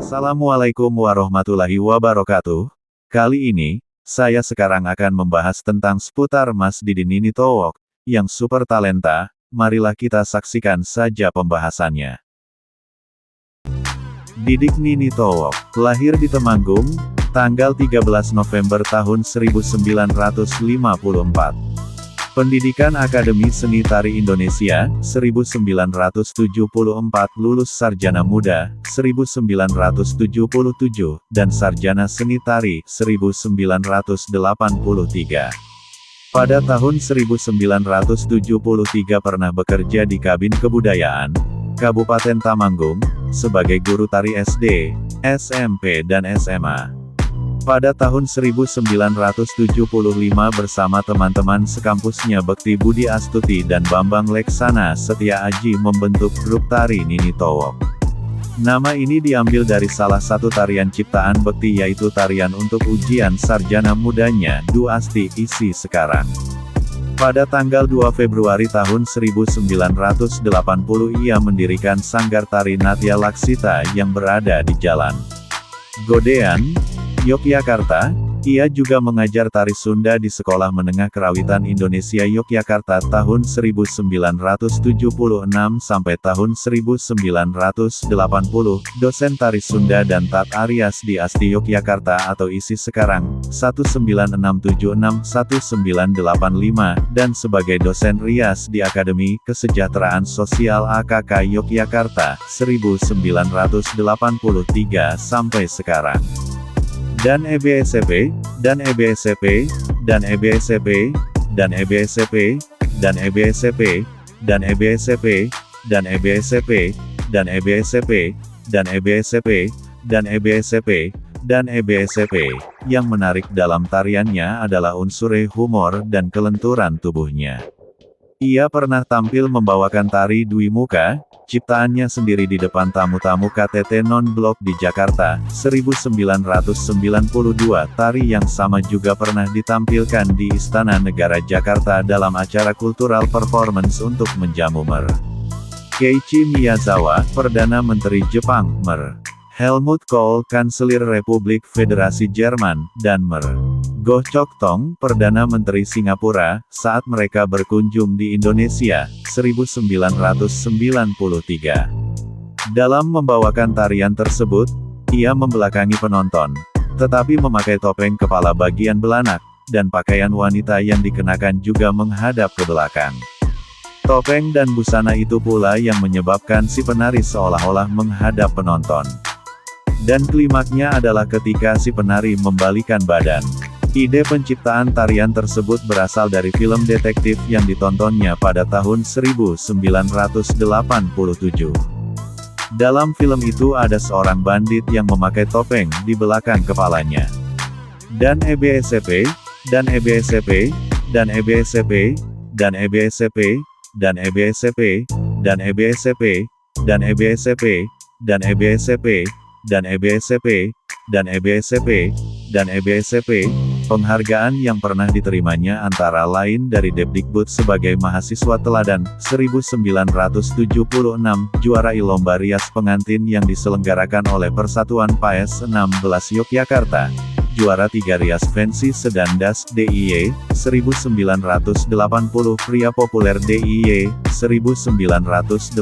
Assalamualaikum warahmatullahi wabarakatuh. Kali ini, saya sekarang akan membahas tentang seputar Mas Didi Nini Towok, yang super talenta. Marilah kita saksikan saja pembahasannya. Didik Nini Towok, lahir di Temanggung, tanggal 13 November tahun 1954. Pendidikan Akademi Seni Tari Indonesia, 1974, lulus Sarjana Muda, 1977, dan Sarjana Seni Tari, 1983. Pada tahun 1973 pernah bekerja di Kabin Kebudayaan, Kabupaten Temanggung, sebagai guru tari SD, SMP dan SMA. Pada tahun 1975 bersama teman-teman sekampusnya Bekti Budi Astuti dan Bambang Leksana Setia Aji membentuk grup tari Nini Towok. Nama ini diambil dari salah satu tarian ciptaan Bekti yaitu tarian untuk ujian sarjana mudanya Du Asti Isi Sekarang. Pada tanggal 2 Februari tahun 1980 ia mendirikan Sanggar Tari Natya Laksita yang berada di Jalan Godean, Yogyakarta. Ia juga mengajar tari Sunda di Sekolah Menengah Kerawitan Indonesia Yogyakarta tahun 1976 sampai tahun 1980, dosen tari Sunda dan Tat Arias di Asti Yogyakarta atau Isi Sekarang, 1976-1985, dan sebagai dosen rias di Akademi Kesejahteraan Sosial AKK Yogyakarta, 1983 sampai sekarang. Dan EBSP, dan EBSP, dan EBSP, dan EBSP, dan EBSP, dan EBSP, dan EBSP, dan EBSP, dan EBSP, dan EBSP, dan EBSP. Yang menarik dalam tariannya adalah unsur humor dan kelenturan tubuhnya. Ia pernah tampil membawakan tari Dwi Muka, ciptaannya sendiri di depan tamu-tamu KTT Non-Blok di Jakarta, 1992. Tari yang sama juga pernah ditampilkan di Istana Negara Jakarta dalam acara Cultural Performance untuk menjamu Mer. Keiichi Miyazawa, Perdana Menteri Jepang, Mer. Helmut Kohl, Kanselir Republik Federasi Jerman, dan Mer. Goh Chok Tong, Perdana Menteri Singapura, saat mereka berkunjung di Indonesia, 1993. Dalam membawakan tarian tersebut, ia membelakangi penonton, tetapi memakai topeng kepala bagian belanak, dan pakaian wanita yang dikenakan juga menghadap ke belakang. Topeng dan busana itu pula yang menyebabkan si penari seolah-olah menghadap penonton. Dan klimaknya adalah ketika si penari membalikan badan. Ide penciptaan tarian tersebut berasal dari film detektif yang ditontonnya pada tahun 1987. Dalam film itu ada seorang bandit yang memakai topeng di belakang kepalanya. Dan EBSP, dan EBSP, dan EBSP, dan EBSP, dan EBSP, dan EBSP, dan EBSP, dan EBSP, dan EBSP, dan EBSP, dan EBSP. Penghargaan yang pernah diterimanya antara lain dari Depdikbud sebagai mahasiswa teladan, 1976, juara Lomba Rias Pengantin yang diselenggarakan oleh Persatuan PAES 16 Yogyakarta, juara 3 Rias Fancy Sedan Das DIY, 1980, Pria Populer DIY, 1982,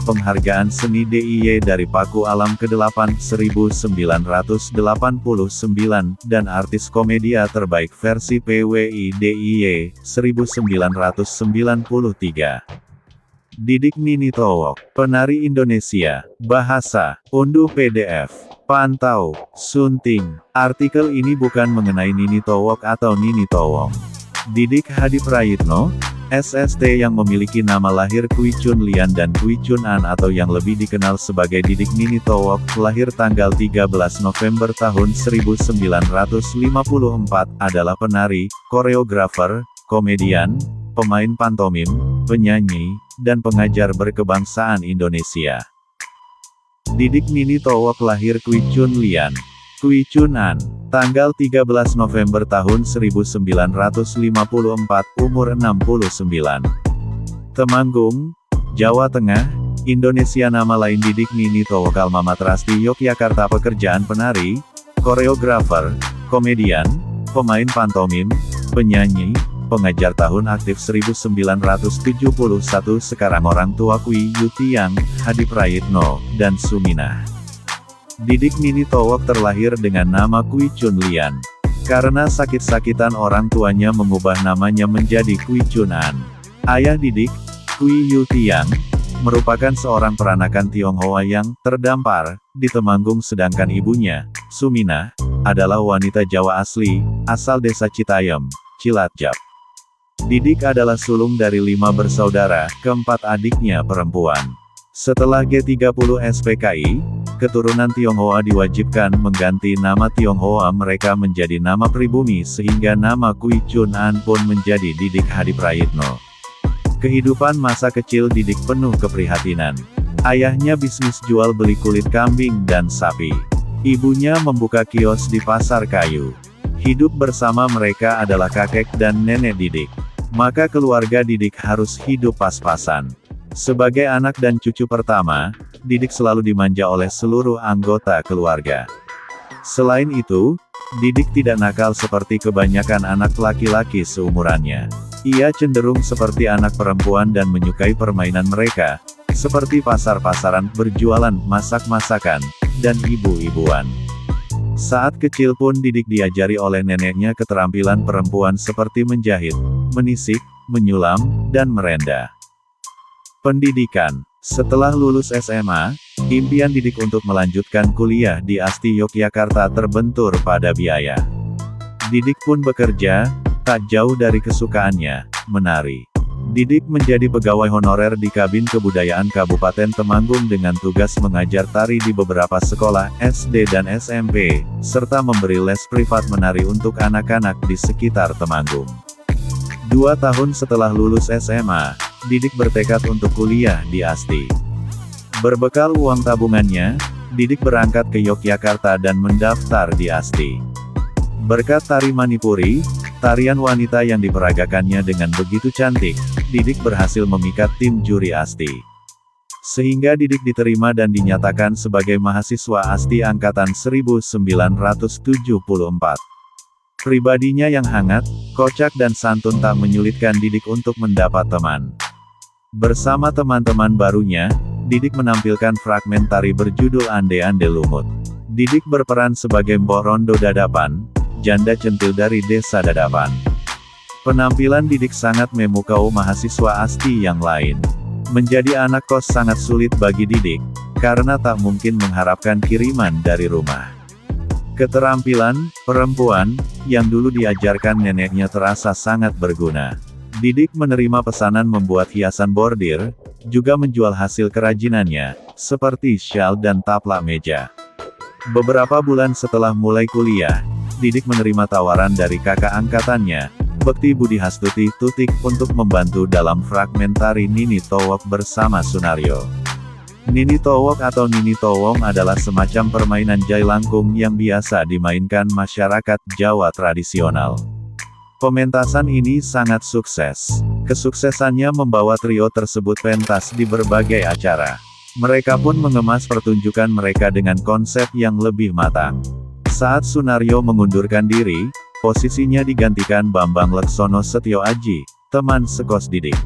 Penghargaan Seni DIY dari Paku Alam ke-8, 1989, dan Artis Komedia Terbaik versi PWI DIY, 1993. Didik Nini Towok, penari Indonesia, bahasa, unduh PDF, pantau, sunting. Artikel ini bukan mengenai Nini Towok atau Nini Towong. Didik Hadi Prayitno, SST yang memiliki nama lahir Kwi Chun Lian dan Kwi Chun An atau yang lebih dikenal sebagai Didik Nini Towok, lahir tanggal 13 November tahun 1954, adalah penari, koreografer, komedian, pemain pantomim, penyanyi, dan pengajar berkebangsaan Indonesia. Didik Nini Towok lahir Kwi Chun Lian, Kwi Chun An, tanggal 13 November tahun 1954, umur 69. Temanggung, Jawa Tengah, Indonesia. Nama lain Didik Nini Towok Alma Mater Asti Yogyakarta. Pekerjaan penari, koreografer, komedian, pemain pantomim, penyanyi, pengajar. Tahun aktif 1971. Sekarang orang tua Kwi Yutiang, Hadi Prayitno, dan Suminah. Didik Nini Towok terlahir dengan nama Kwi Chun Lian. Karena sakit-sakitan orang tuanya mengubah namanya menjadi Kwi Chun An. Ayah Didik, Kwi Yutiang, merupakan seorang peranakan Tionghoa yang terdampar di Temanggung, sedangkan ibunya, Suminah, adalah wanita Jawa asli, asal desa Citayam, Cilacap. Didik adalah sulung dari 5 bersaudara, keempat adiknya perempuan. Setelah G30 SPKI, keturunan Tionghoa diwajibkan mengganti nama Tionghoa mereka menjadi nama pribumi sehingga nama Kwi Chun An pun menjadi Didik Hadi Prayitno. Kehidupan masa kecil Didik penuh keprihatinan. Ayahnya bisnis jual beli kulit kambing dan sapi. Ibunya membuka kios di pasar kayu. Hidup bersama mereka adalah kakek dan nenek Didik. Maka keluarga Didik harus hidup pas-pasan. Sebagai anak dan cucu pertama, Didik selalu dimanja oleh seluruh anggota keluarga. Selain itu, Didik tidak nakal seperti kebanyakan anak laki-laki seumurannya. Ia cenderung seperti anak perempuan dan menyukai permainan mereka, seperti pasar-pasaran, berjualan, masak-masakan, dan ibu-ibuan. Saat kecil pun Didik diajari oleh neneknya keterampilan perempuan seperti menjahit, menisik, menyulam, dan merenda. Pendidikan. Setelah lulus SMA, impian Didik untuk melanjutkan kuliah di Asti Yogyakarta terbentur pada biaya. Didik pun bekerja, tak jauh dari kesukaannya, menari. Didik menjadi pegawai honorer di Kabin Kebudayaan Kabupaten Temanggung dengan tugas mengajar tari di beberapa sekolah SD dan SMP, serta memberi les privat menari untuk anak-anak di sekitar Temanggung. 2 tahun setelah lulus SMA, Didik bertekad untuk kuliah di Asti. Berbekal uang tabungannya, Didik berangkat ke Yogyakarta dan mendaftar di Asti. Berkat tari Manipuri, tarian wanita yang diperagakannya dengan begitu cantik, Didik berhasil memikat tim juri Asti. Sehingga Didik diterima dan dinyatakan sebagai mahasiswa Asti angkatan 1974. Pribadinya yang hangat, kocak dan santun tak menyulitkan Didik untuk mendapat teman. Bersama teman-teman barunya, Didik menampilkan fragmen tari berjudul Ande Ande Lumut. Didik berperan sebagai Mbok Rondo Dadapan, janda centil dari desa Dadapan. Penampilan Didik sangat memukau mahasiswa Asti yang lain. Menjadi anak kos sangat sulit bagi Didik, karena tak mungkin mengharapkan kiriman dari rumah. Keterampilan perempuan yang dulu diajarkan neneknya terasa sangat berguna. Didik menerima pesanan membuat hiasan bordir, juga menjual hasil kerajinannya, seperti syal dan taplak meja. Beberapa bulan setelah mulai kuliah, Didik menerima tawaran dari kakak angkatannya, Bekti Budi Hastuti Tutik, untuk membantu dalam fragmen tari Nini Towok bersama Sunario. Nini Towok atau Nini Towong adalah semacam permainan jailangkung yang biasa dimainkan masyarakat Jawa tradisional. Pementasan ini sangat sukses. Kesuksesannya membawa trio tersebut pentas di berbagai acara. Mereka pun mengemas pertunjukan mereka dengan konsep yang lebih matang. Saat Sunario mengundurkan diri, posisinya digantikan Bambang Leksono Setio Aji, teman sekos Didik.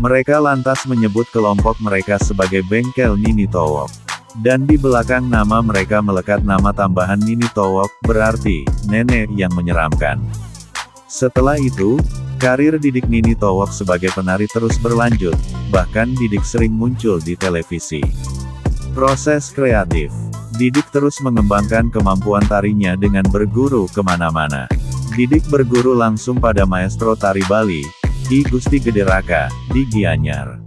Mereka lantas menyebut kelompok mereka sebagai Bengkel Nini Towok. Dan di belakang nama mereka melekat nama tambahan Nini Towok, berarti, nenek yang menyeramkan. Setelah itu, karir Didik Nini Towok sebagai penari terus berlanjut, bahkan Didik sering muncul di televisi. Proses kreatif. Didik terus mengembangkan kemampuan tarinya dengan berguru kemana-mana. Didik berguru langsung pada maestro tari Bali, Ki Gusti Gede Raka, di Gianyar.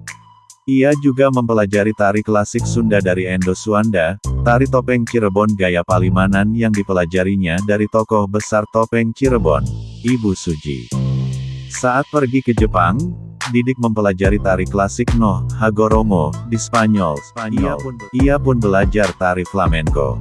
Ia juga mempelajari tari klasik Sunda dari Endo Suanda, tari topeng Cirebon gaya Palimanan yang dipelajarinya dari tokoh besar topeng Cirebon, Ibu Suji. Saat pergi ke Jepang, Didik mempelajari tari klasik Noh Hagoromo di Spanyol. Ia pun belajar tari flamenco.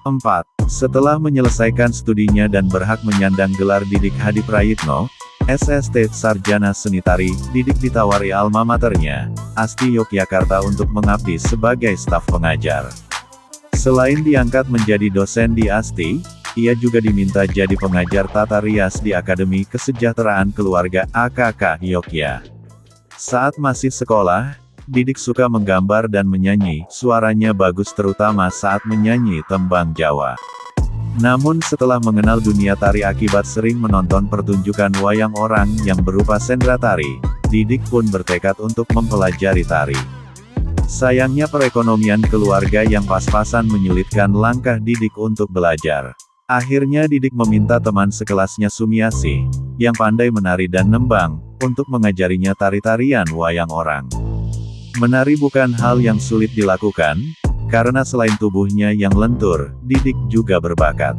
4. Setelah menyelesaikan studinya dan berhak menyandang gelar Didik Hadi Prayitno, SST Sarjana Seni Tari, Didik ditawari alma maternya, ASTI Yogyakarta untuk mengabdi sebagai staf pengajar. Selain diangkat menjadi dosen di ASTI, ia juga diminta jadi pengajar tata rias di Akademi Kesejahteraan Keluarga AKK Yogya. Saat masih sekolah, Didik suka menggambar dan menyanyi, suaranya bagus terutama saat menyanyi tembang Jawa. Namun setelah mengenal dunia tari akibat sering menonton pertunjukan wayang orang yang berupa sendra tari, Didik pun bertekad untuk mempelajari tari. Sayangnya perekonomian keluarga yang pas-pasan menyulitkan langkah Didik untuk belajar. Akhirnya Didik meminta teman sekelasnya Sumiasih, yang pandai menari dan nembang, untuk mengajarinya tari-tarian wayang orang. Menari bukan hal yang sulit dilakukan, karena selain tubuhnya yang lentur, Didik juga berbakat.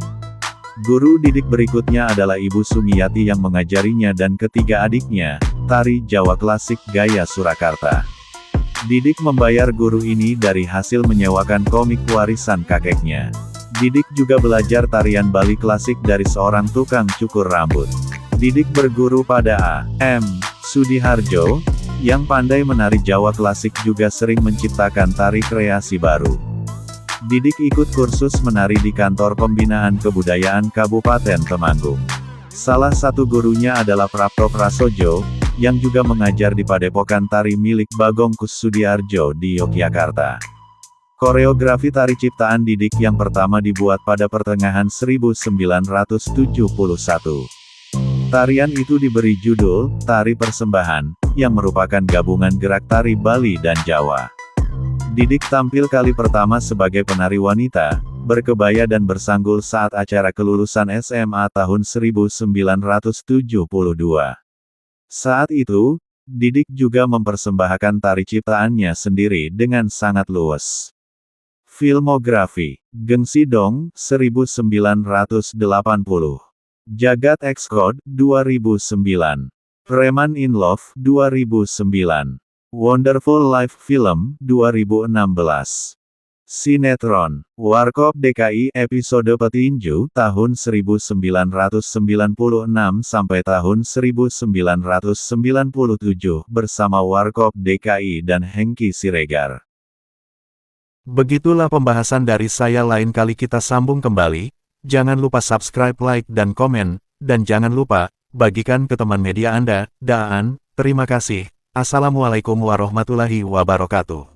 Guru Didik berikutnya adalah Ibu Sumiyati yang mengajarinya dan ketiga adiknya, tari Jawa klasik gaya Surakarta. Didik membayar guru ini dari hasil menyewakan komik warisan kakeknya. Didik juga belajar tarian Bali klasik dari seorang tukang cukur rambut. Didik berguru pada A.M. Sudiharjo, yang pandai menari Jawa klasik juga sering menciptakan tari kreasi baru. Didik ikut kursus menari di Kantor Pembinaan Kebudayaan Kabupaten Temanggung. Salah satu gurunya adalah Prapto Prasojo, yang juga mengajar di Padepokan Tari milik Bagong Kussudiarjo di Yogyakarta. Koreografi tari ciptaan Didik yang pertama dibuat pada pertengahan 1971. Tarian itu diberi judul, Tari Persembahan, yang merupakan gabungan gerak tari Bali dan Jawa. Didik tampil kali pertama sebagai penari wanita, berkebaya dan bersanggul saat acara kelulusan SMA tahun 1972. Saat itu, Didik juga mempersembahkan tari ciptaannya sendiri dengan sangat luwes. Filmografi, Gengsi Dong, 1980. Jagat X-Code, 2009. Preman in Love, 2009. Wonderful Life Film, 2016. Sinetron, Warkop DKI episode Petinju, tahun 1996 sampai tahun 1997, bersama Warkop DKI dan Hengki Siregar. Begitulah pembahasan dari saya, lain kali kita sambung kembali. Jangan lupa subscribe, like, dan komen, dan jangan lupa, bagikan ke teman media Anda. Terima kasih. Assalamualaikum warahmatullahi wabarakatuh.